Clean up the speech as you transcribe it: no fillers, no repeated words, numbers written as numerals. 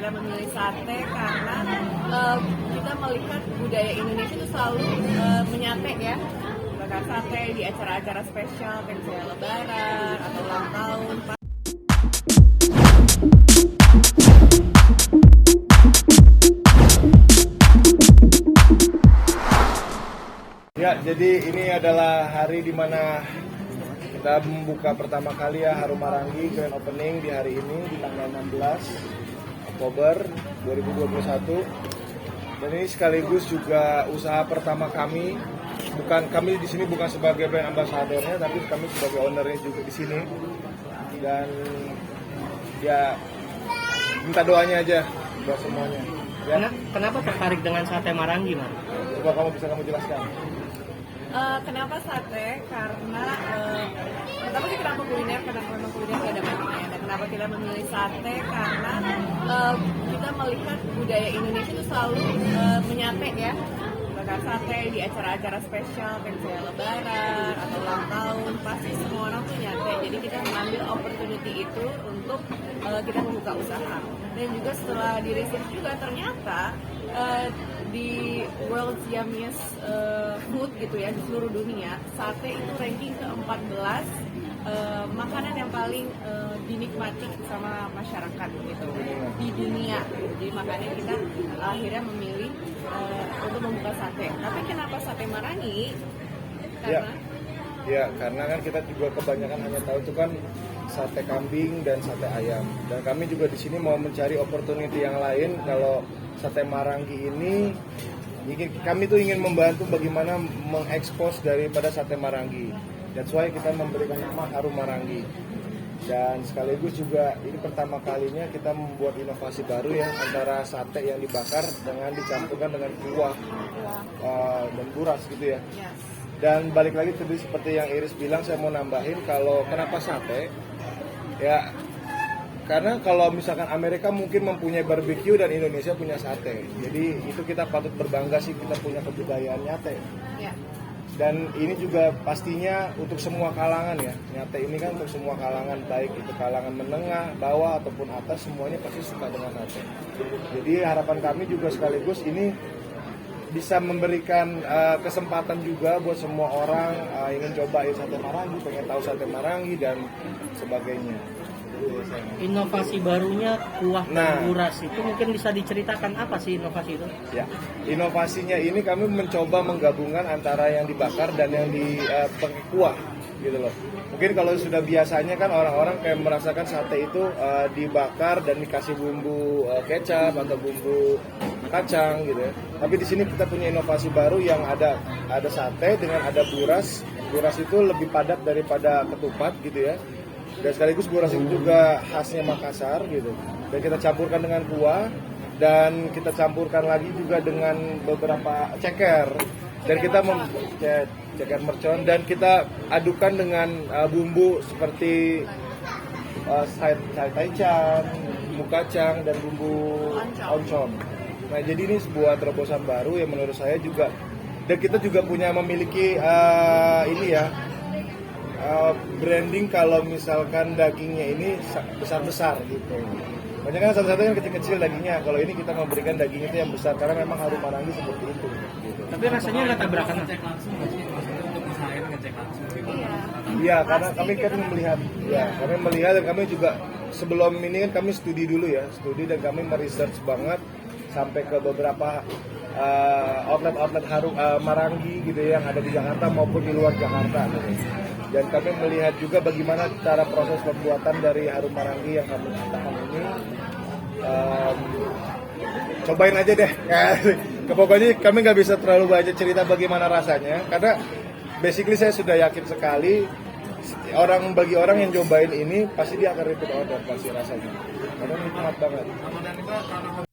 kita memilih sate karena kita melihat budaya Indonesia itu selalu menyate ya, bakar sate di acara-acara spesial kayak misalnya Lebaran atau ulang tahun. Ya, jadi ini adalah hari di mana kita membuka pertama kali ya Harum Maranggi Grand Opening di hari ini di tanggal 16 Oktober 2021. Dan ini sekaligus juga usaha pertama kami. Kami di sini bukan sebagai brand ambassador-nya, tapi kami sebagai owner-nya juga di sini. Dan ya minta doanya aja buat semuanya. Ya. Kenapa tertarik dengan sate Maranggi, Mas? Coba kamu jelaskan. Kenapa sate? Karena pertama sih kenapa kuliner? Karena memang kuliner gak ada matinya. Dan kenapa kita memilih sate? Karena kita melihat budaya Indonesia itu selalu menyate ya, bakar sate di acara-acara spesial kayak misalnya Lebaran atau ulang tahun. Pasti semua orang tuh nyate. Jadi kita mengambil opportunity itu untuk kita membuka usaha. Dan juga setelah di research juga ternyata di World's Yummiest Food gitu ya, di seluruh dunia, sate itu ranking ke-14 makanan yang paling dinikmati sama masyarakat gitu di dunia. Jadi makanya kita akhirnya memilih untuk membuka sate. Tapi kenapa sate Maranggi? Karena Ya, karena kan kita juga kebanyakan hanya tahu itu kan sate kambing dan sate ayam. Dan kami juga di sini mau mencari opportunity yang lain. Kalau sate Maranggi ini, kami tuh ingin membantu bagaimana mengekspos daripada sate Maranggi. That's why kita memberikan nama Harum Maranggi. Dan sekaligus juga ini pertama kalinya kita membuat inovasi baru ya, antara sate yang dibakar dengan dicampurkan dengan kuah dan buras gitu ya. yes. Dan balik lagi tadi seperti yang Iris bilang, saya mau nambahin kalau kenapa sate ya, karena kalau misalkan Amerika mungkin mempunyai barbecue dan Indonesia punya sate, jadi itu kita patut berbangga sih kita punya kebudayaan nyate. Ya. Dan ini juga pastinya untuk semua kalangan ya, nyate ini kan untuk semua kalangan, baik itu kalangan menengah, bawah ataupun atas, semuanya pasti suka dengan sate. Jadi harapan kami juga sekaligus ini bisa memberikan kesempatan juga buat semua orang ingin cobain sate Maranggi, pengen tahu sate Maranggi dan sebagainya. Inovasi barunya kuah dan buras itu mungkin bisa diceritakan apa sih inovasi itu? Ya, inovasinya ini kami mencoba menggabungkan antara yang dibakar dan yang pakai kuah gitu loh. Mungkin kalau sudah biasanya kan orang-orang kayak merasakan sate itu dibakar dan dikasih bumbu kecap atau bumbu kacang gitu ya. Tapi di sini kita punya inovasi baru yang ada sate dengan ada buras. Buras itu lebih padat daripada ketupat gitu ya. Dan sekaligus buras itu juga khasnya Makassar gitu. Dan kita campurkan dengan kuah dan kita campurkan lagi juga dengan beberapa ceker. Dan kita ceker mercon dan kita adukan dengan bumbu seperti taichan, bumbu kacang dan bumbu oncom. Nah, jadi ini sebuah terobosan baru yang menurut saya juga, dan kita juga memiliki branding kalau misalkan dagingnya ini besar-besar gitu. Banyak kan satu-satunya kecil-kecil dagingnya, kalau ini kita memberikan daging itu yang besar karena memang Harum Maranggi seperti itu gitu. Tapi rasanya nggak tabrakan. Iya, karena kami kan melihat, kami melihat dan kami juga sebelum ini kan kami studi dan kami meresearch banget sampai ke beberapa outlet Harum Maranggi gitu ya, yang ada di Jakarta maupun di luar Jakarta gitu. Dan kami melihat juga bagaimana cara proses pembuatan dari Harum Maranggi yang kami ciptakan ini. Cobain aja deh. Pokoknya kami nggak bisa terlalu banyak cerita bagaimana rasanya, karena basically saya sudah yakin sekali bagi orang yang cobain ini pasti dia akan repeat order pasti rasanya. Karena nikmat banget.